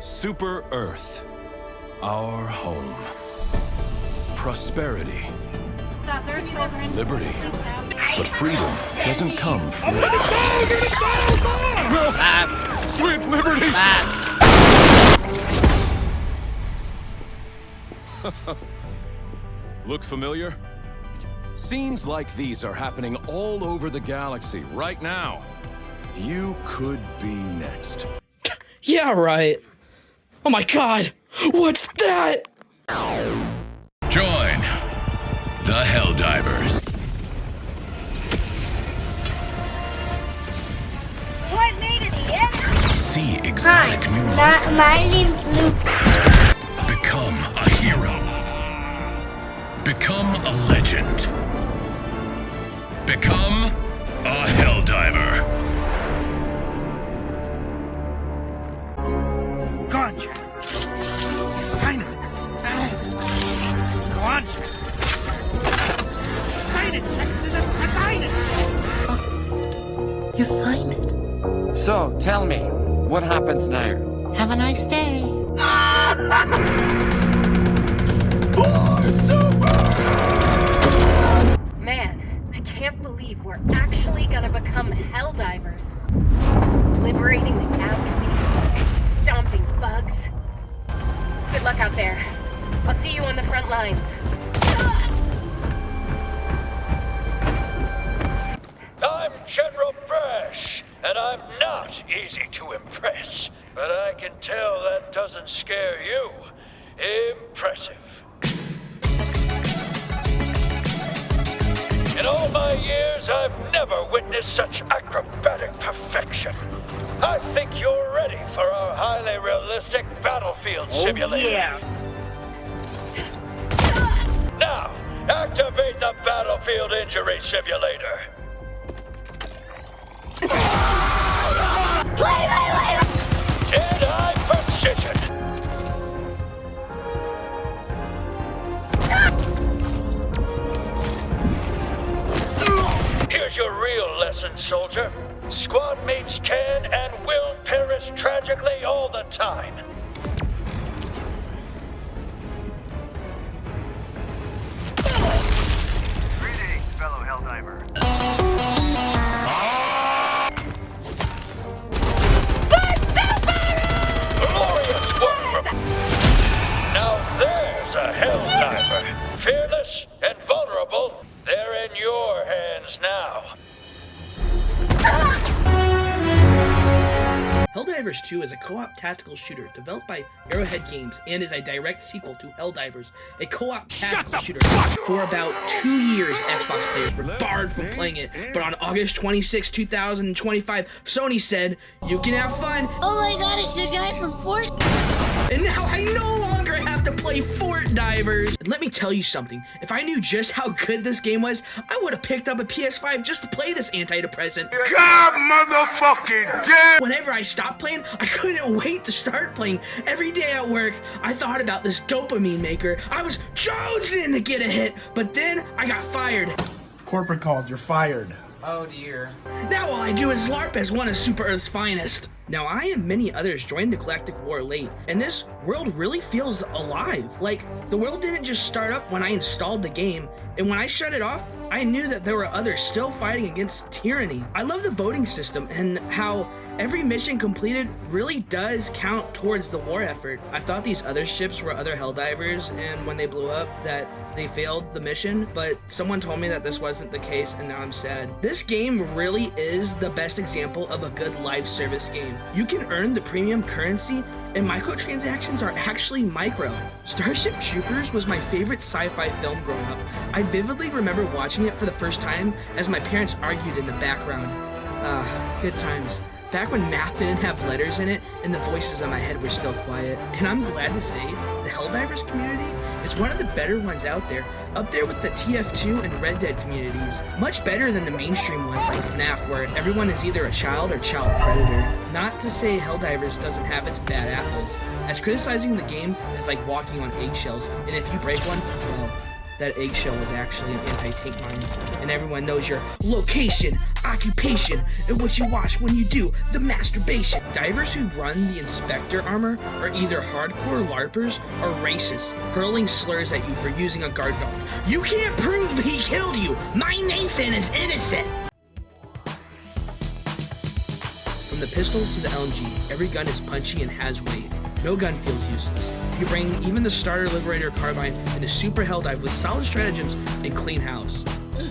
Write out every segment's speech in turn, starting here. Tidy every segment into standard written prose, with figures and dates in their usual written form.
Super Earth, our home. Prosperity, liberty, but freedom doesn't come free. Sweet liberty! Look familiar? Scenes like these are happening all over the galaxy right now. You could be next. Yeah, right. Oh my god! What's that? Join the Helldivers. What made it here? See exotic new life. My name's Luke. Become a hero. Become a legend. Become a Helldiver. Go on, Jack. Sign it. Go on, Jack. Sign it, Jack. Sign it. You signed it. So, tell me, what happens now? Have a nice day. Man, I can't believe we're actually gonna become Helldivers. Liberating the galaxy, stomping bugs. Good luck out there. I'll see you on the front lines. I'm General Brash, and I'm not easy to impress. But I can tell that doesn't scare you. Impressive. In all my years, I've never witnessed such acrobatic perfection. I think you're ready for our highly realistic battlefield simulator. Yeah. Now, activate the battlefield injury simulator. Wait. Jedi precision. Here's your real lesson, soldier. Squad mates can and will perish tragically all the time. Greetings, fellow Helldiver. Glorious work. Now there's a Helldiver. Fearless and vulnerable. They're in your hands now. Helldivers 2 is a co-op tactical shooter developed by Arrowhead Games and is a direct sequel to Helldivers, a co-op tactical shooter. For about 2 years, Xbox players were barred from playing it, but on August 26, 2025, Sony said, "You can have fun." Oh my god, it's the guy from Fortnite. And now I no longer have to play Fort Divers. And let me tell you something. If I knew just how good this game was, I would have picked up a PS5 just to play this antidepressant. God motherfucking damn! Whenever I stopped playing, I couldn't wait to start playing. Every day at work, I thought about this dopamine maker. I was jonesing to get a hit, but then I got fired. Corporate called, you're fired. Oh dear. Now all I do is LARP as one of Super Earth's finest. Now I and many others joined the Galactic War late, and this world really feels alive. Like, the world didn't just start up when I installed the game, and when I shut it off, I knew that there were others still fighting against tyranny. I love the voting system and how every mission completed really does count towards the war effort. I thought these other ships were other Helldivers, and when they blew up, that they failed the mission, but someone told me that this wasn't the case, and now I'm sad. This game really is the best example of a good live service game. You can earn the premium currency, and microtransactions are actually micro. Starship Troopers was my favorite sci-fi film growing up. I vividly remember watching it for the first time as my parents argued in the background. Good times. Back when math didn't have letters in it and the voices in my head were still quiet. And I'm glad to say the Helldivers community is one of the better ones out there, up there with the TF2 and Red Dead communities. Much better than the mainstream ones like FNAF, where everyone is either a child or child predator. Not to say Helldivers doesn't have its bad apples, as criticizing the game is like walking on eggshells, and if you break one, well, that eggshell was actually an anti-tank mine. And everyone knows your location. occupation and what you watch when you do the masturbation. Divers who run the inspector armor are either hardcore LARPers or racist, hurling slurs at you for using a guard dog. You can't prove he killed you! My Nathan is innocent! From the pistol to the LMG, every gun is punchy and has weight. No gun feels useless. You bring even the starter Liberator carbine and a super Helldive with solid stratagems and clean house.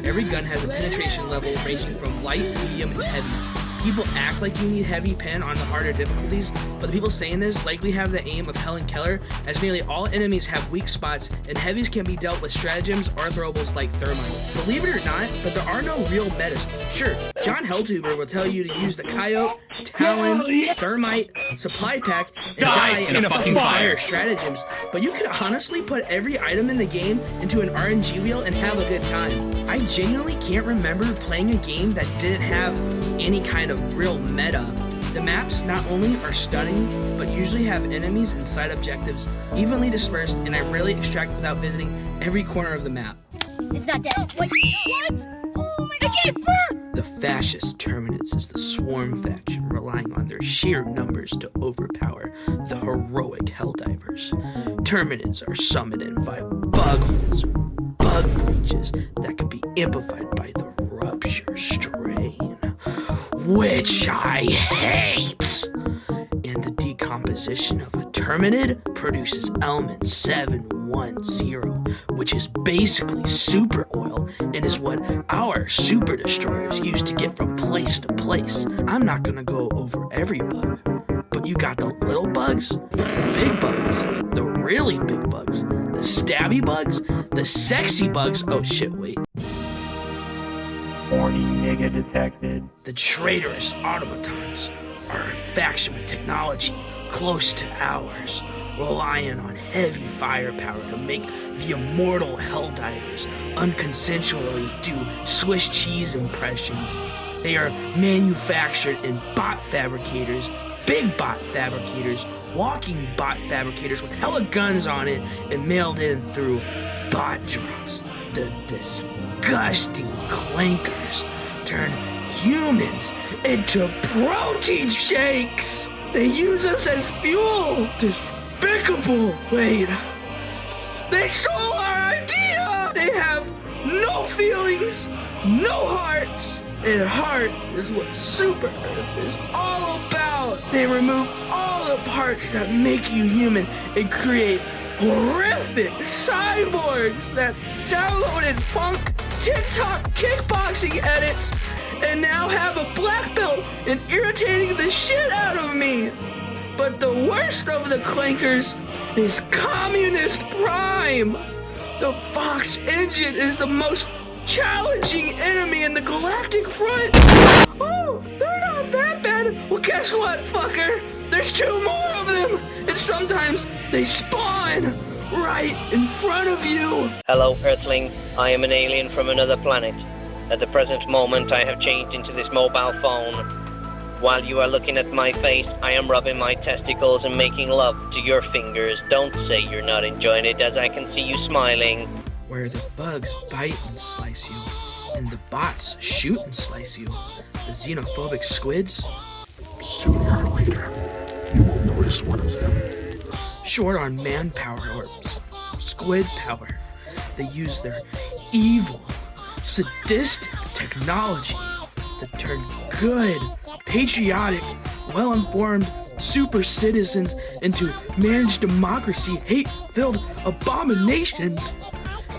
Every gun has a penetration level ranging from light, medium, and heavy. People act like you need heavy pen on the harder difficulties, but the people saying this likely have the aim of Helen Keller, as nearly all enemies have weak spots, and heavies can be dealt with stratagems or throwables like thermite. Believe it or not, but there are no real metas. Sure, John Helltuber will tell you to use the Coyote, Talon, Thermite, Supply Pack, and die in a fucking fire stratagems, but you could honestly put every item in the game into an RNG wheel and have a good time. I genuinely can't remember playing a game that didn't have any kind of real meta. The maps not only are stunning, but usually have enemies and side objectives evenly dispersed, and I rarely extract without visiting every corner of the map. It's not dead. What? Oh my god! I gave birth! The fascist Terminus is the swarm faction, relying on their sheer numbers to overpower the heroic Helldivers. Terminids are summoned in via bug holes or bug breaches that can be amplified by the rupture strain, which I hate! And the decomposition of a Terminid produces element 710, which is basically super oil and is what our super destroyers use to get from place to place. I'm not gonna go over every bug, but you got the little bugs, the big bugs, the really big bugs, the stabby bugs, the sexy bugs. Oh shit, wait. Horny nigga detected. The traitorous automatons are a faction with technology close to ours, relying on heavy firepower to make the immortal Helldivers unconsensually do Swiss cheese impressions. They are manufactured in bot fabricators, big bot fabricators, walking bot fabricators with hella guns on it, and mailed in through bot drops. The disgusting clankers turn humans into protein shakes. They use us as fuel. Despicable. Wait. They stole our idea. They have no feelings, no hearts. And heart is what Super Earth is all about. They remove all the parts that make you human and create horrific cyborgs that downloaded funk TikTok kickboxing edits and now have a black belt and irritating the shit out of me. But the worst of the clankers is Communist Prime. The Fox engine is the most challenging enemy in the galactic front. Oh, they're not that bad. Well, guess what, fucker? There's 2 more of them, and sometimes they spawn right in front of you. Hello, Earthling. I am an alien from another planet. At the present moment, I have changed into this mobile phone. While you are looking at my face, I am rubbing my testicles and making love to your fingers. Don't say you're not enjoying it, as I can see you smiling. Where the bugs bite and slice you, and the bots shoot and slice you. The xenophobic squids. Sooner or later, you will notice one of them. Short on manpower or squid power, they use their evil, sadistic technology to turn good, patriotic, well-informed super citizens into managed democracy, hate-filled abominations.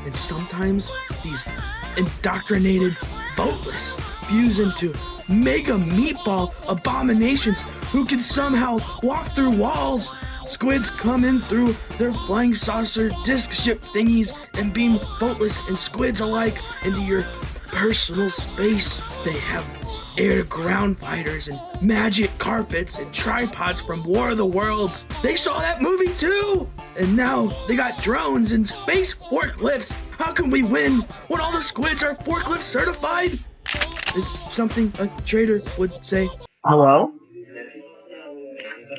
And sometimes these indoctrinated voteless fuse into mega meatball abominations who can somehow walk through walls. Squids come in through their flying saucer disc ship thingies and beam voteless and squids alike into your personal space. They have air-to-ground fighters and magic carpets and tripods from War of the Worlds. They saw that movie too! And now they got drones and space forklifts. How can we win when all the squids are forklift certified? Is something a trader would say. Hello?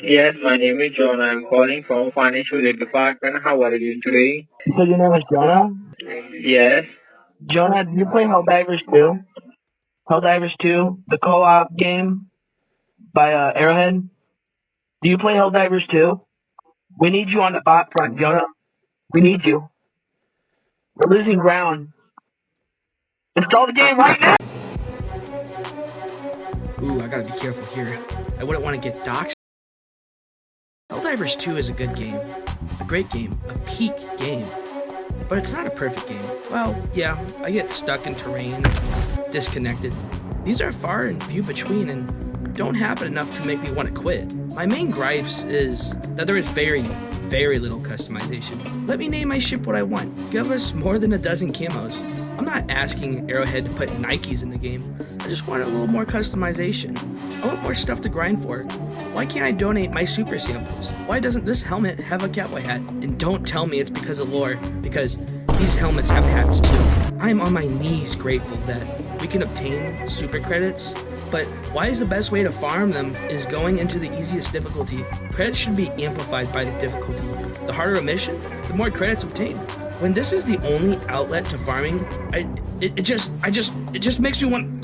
Yes, my name is John. I'm calling from Financial Aid Department. How are you today? So your name is Jonah? Yes. Jonah, do you play Helldivers too? Helldivers 2, the co-op game by Arrowhead? Do you play Helldivers 2? We need you on the bot front, Jonah. We need you. We're losing ground. Install the game right now! Ooh, I gotta be careful here. I wouldn't want to get doxxed. Helldivers 2 is a good game. A great game. A peak game. But it's not a perfect game. Well, yeah, I get stuck in terrain, disconnected. These are far and few between and don't happen enough to make me want to quit. My main gripes is that there is very little customization. Let me name my ship what I want. Give us more than a dozen camos. I'm not asking Arrowhead to put Nikes in the game. I just want a little more customization. I want more stuff to grind for. Why can't I donate my super samples? Why doesn't this helmet have a cowboy hat? And don't tell me it's because of lore, because these helmets have hats too. I am on my knees grateful that we can obtain super credits, but why is the best way to farm them is going into the easiest difficulty? Credits should be amplified by the difficulty. The harder a mission, the more credits obtained. When this is the only outlet to farming, it just makes me want.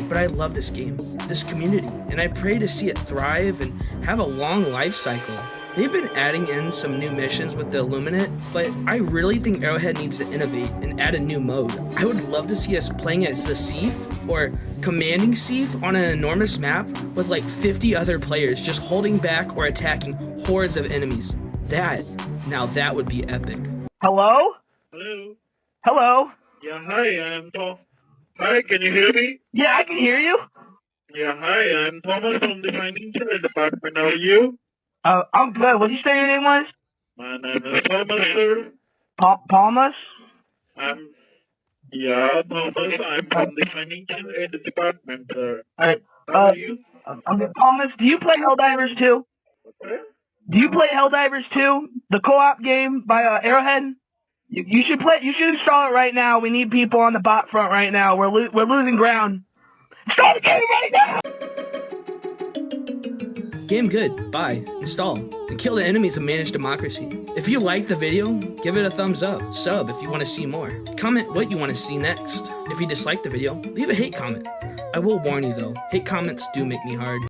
But I love this game, this community, and I pray to see it thrive and have a long life cycle. They've been adding in some new missions with the Illuminate, but I really think Arrowhead needs to innovate and add a new mode. I would love to see us playing as the Thief or commanding Thief on an enormous map with like 50 other players just holding back or attacking hordes of enemies. Now that would be epic. Hello? Hello? Hello? Yeah, hi, I'm Tom. Hi, can you hear me? Yeah, I can hear you. Yeah, hi, I'm Thomas from the Mining Killer Department. How are you? I'm good. What did you say your name was? My name is Thomas, sir. Palmas? Yeah, Thomas, I'm from the Mining Killer Department, sir. Alright, How are you? I'm good. Palmas, do you play Helldivers 2? Do you play Helldivers 2? The co-op game by Arrowhead? You should play. You should install it right now. We need people on the bot front right now. We're losing ground. Install the game right now. Game good. Buy, install, and kill the enemies of managed democracy. If you liked the video, give it a thumbs up. Sub if you want to see more. Comment what you want to see next. If you dislike the video, leave a hate comment. I will warn you though, hate comments do make me hard.